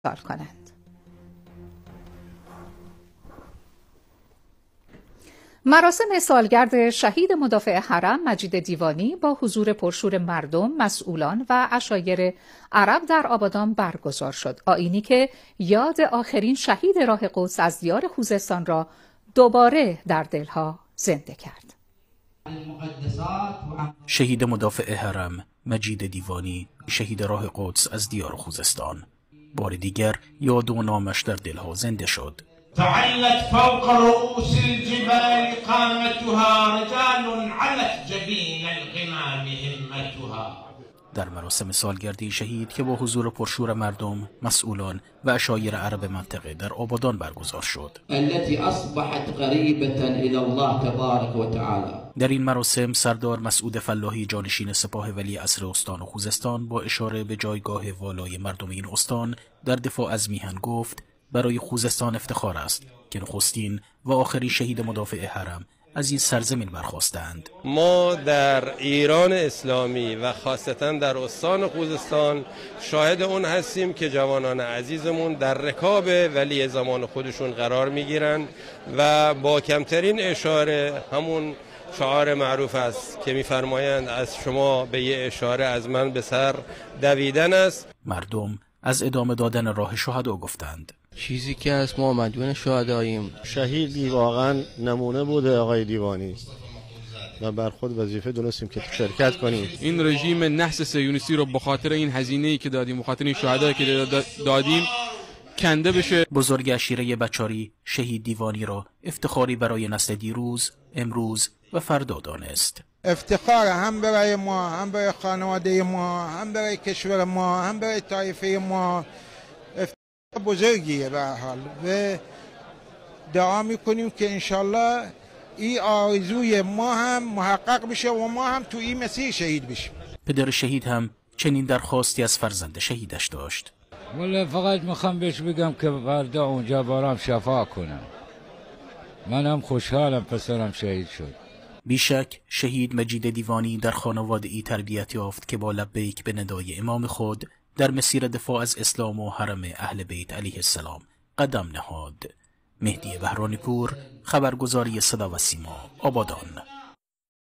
استحصال کنند. مراسم سالگرد شهید مدافع حرم مجید دیوانی با حضور پرشور مردم، مسئولان و عشایر عرب در آبادان برگزار شد. آیینی که یاد آخرین شهید راه قدس از دیار خوزستان را دوباره در دلها زنده کرد. شهید مدافع حرم مجید دیوانی، شهید راه قدس از دیار خوزستان، بار دیگر یاد و نامش در دلها زنده شد. تعلت فوق رؤوس الجبال قامتها، رجال علت جبین الغمام همتها. در مراسم سالگردی شهید که با حضور پرشور مردم، مسئولان و عشایر عرب منطقه در آبادان برگزار شد، التي اصبحت قریبة الی الله تبارک و تعالی. در این مراسم سردار مسعود فلاحی جانشین سپاه ولی عصر استان خوزستان با اشاره به جایگاه والای مردم این استان در دفاع از میهن گفت: برای خوزستان افتخار است که نخستین و آخرین شهید مدافع حرم از این سرزمین برخاستند. ما در ایران اسلامی و خاصتا در استان خوزستان شاهد اون هستیم که جوانان عزیزمون در رکاب ولی زمان خودشون قرار میگیرن و با کمترین اشاره، همون شعار معروف است که میفرمایند از شما به یه اشاره از من به سر دویدن است. مردم از ادامه دادن راه شهدا گفتند. چیزی که از ما مدیون شهداییم. شهیدی واقعا نمونه بوده آقای دیوانی و بر خود وظیفه دونستیم که شرکت کنیم. این رژیم نحس صهیونیستی رو به خاطر این هزینه‌ای که دادیم، به خاطر این شهدایی که دادیم کنده بشه. بزرگ عشیره بچاری شهید دیوانی را افتخاری برای نسل دیروز، امروز و فردا دانست. افتخار هم برای ما، هم برای خانواده ما، هم برای کشور ما، هم برای طایفه ما. افتخار بزرگیه به هر حال و دعا میکنیم که انشالله این آرزوی ما هم محقق بشه و ما هم تو این مسیر شهید بشیم. پدر شهید هم چنین درخواستی از فرزند شهیدش داشت. ولی فقط میخوام بهش بگم که فردا اونجا برام شفا کنم. منم خوشحالم پسرم شهید شد. بیشک شهید مجید دیوانی در خانواده ای تربیت یافت که با لبیک به ندای امام خود در مسیر دفاع از اسلام و حرم اهل بیت علیه السلام قدم نهاد. مهدی بهرانی پور، خبرگزاری صدا و سیما، آبادان.